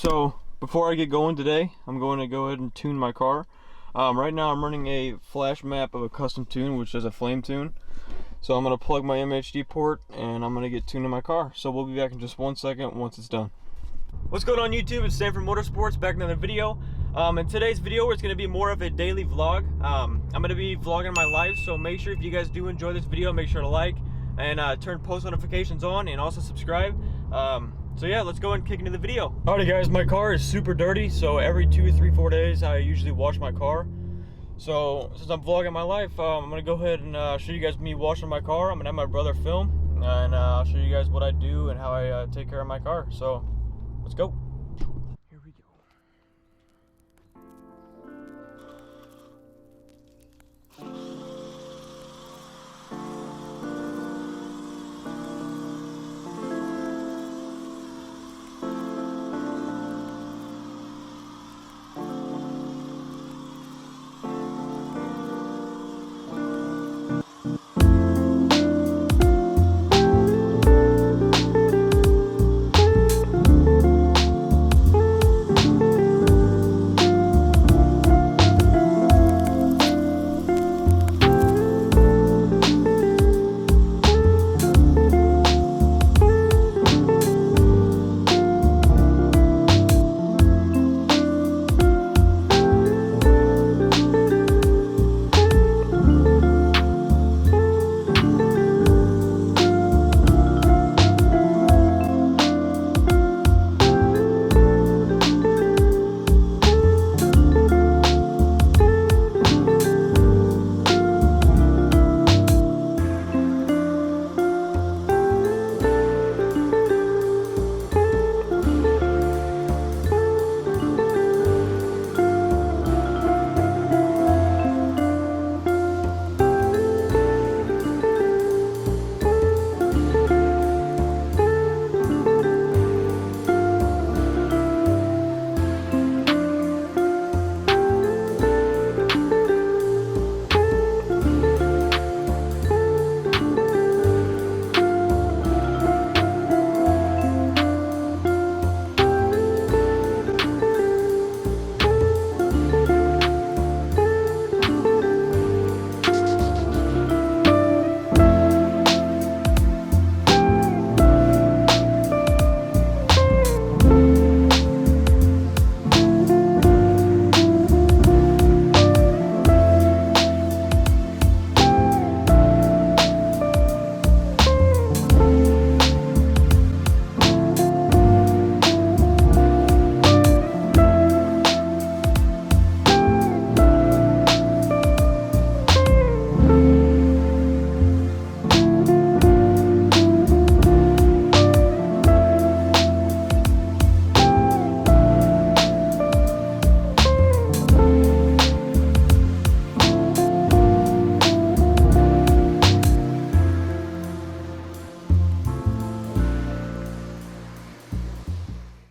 So before I get going today, I'm going to go ahead and tune my car. Right now I'm running a flash map of a custom tune, which is a flame tune. So I'm going to plug my MHD port and I'm going to get tuned in my car. So we'll be back in just 1 second once it's done. What's going on YouTube? It's Stanford Motorsports, back in another video. In today's video, it's going to be more of a daily vlog. I'm going to be vlogging my life, so make sure if you guys do enjoy this video, make sure to like and turn post notifications on and also subscribe. So yeah, let's go and kick into the video. Alrighty guys, my car is super dirty, so every 2, 3, 4 days I usually wash my car. So since I'm vlogging my life, I'm gonna go ahead and show you guys me washing my car. I'm gonna have my brother film, and I'll show you guys what I do and how I take care of my car. So let's go. Here we go.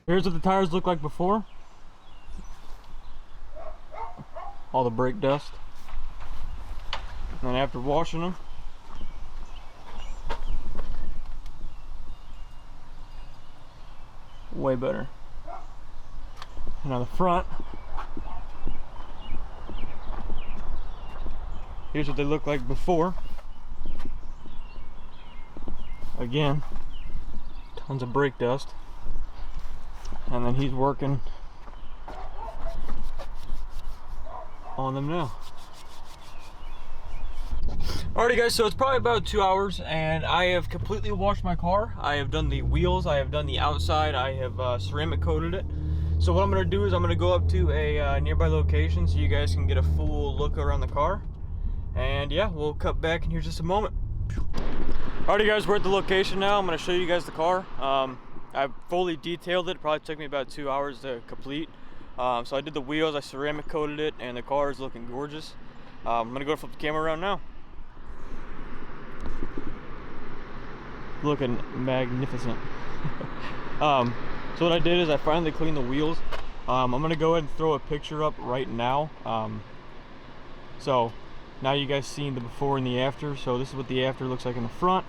Here's what the tires look like before. All the brake dust. And then after washing them, way better. And on the front, here's what they look like before. Again, tons of brake dust. And then he's working on them now. Alrighty guys, so it's probably about 2 hours and I have completely washed my car. I have done the wheels, I have done the outside, I have ceramic coated it. So what I'm going to do is I'm going to go up to a nearby location so you guys can get a full look around the car. And yeah, we'll cut back in here just a moment. Alrighty guys, we're at the location now. I'm going to show you guys the car. I fully detailed it. Probably took me about 2 hours to complete. So I did the wheels, I ceramic coated it, and the car is looking gorgeous. I'm gonna go flip the camera around now. Looking magnificent. So what I did is I finally cleaned the wheels. I'm gonna go ahead and throw a picture up right now. So now you guys seen the before and the after. So this is what the after looks like in the front.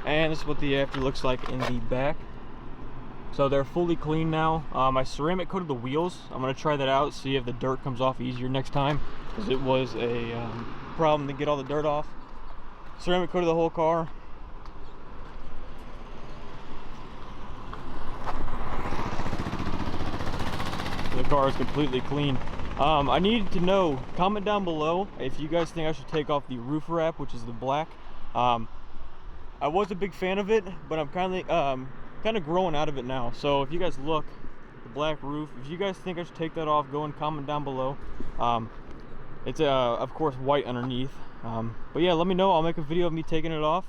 And this is what the after looks like in the back. So they're fully clean now. I ceramic coated the wheels. I'm gonna try that out, see if the dirt comes off easier next time, because it was a problem to get all the dirt off. Ceramic coated the whole car. The car is completely clean. I need to know, comment down below if you guys think I should take off the roof wrap, which is the black. I was a big fan of it, but I'm kind of growing out of it now. So if you guys look, the black roof, if you guys think I should take that off, go and comment down below. It's of course white underneath, but yeah, let me know. I'll make a video of me taking it off.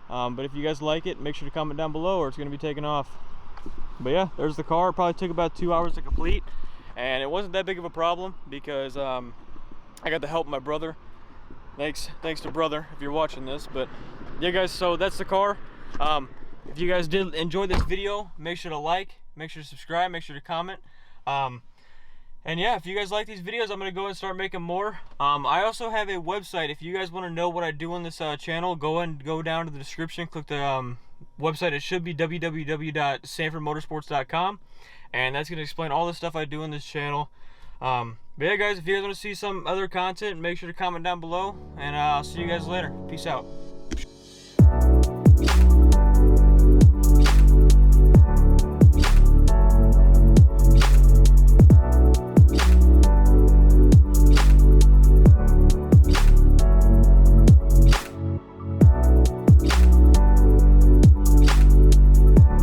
But if you guys like it, make sure to comment down below, or it's going to be taken off. But yeah, there's the car. It probably took about 2 hours to complete, and it wasn't that big of a problem because I got the help of my brother. Thanks to brother if you're watching this. But yeah guys, so that's the car. If you guys did enjoy this video, make sure to like, make sure to subscribe, make sure to comment. And yeah, if you guys like these videos, I'm gonna go and start making more. I also have a website. If you guys want to know what I do on this channel, go down to the description, click the website. It should be www.sanfordmotorsports.com, and that's gonna explain all the stuff I do on this channel. But yeah guys, if you guys want to see some other content, make sure to comment down below, and I'll see you guys later. Peace out.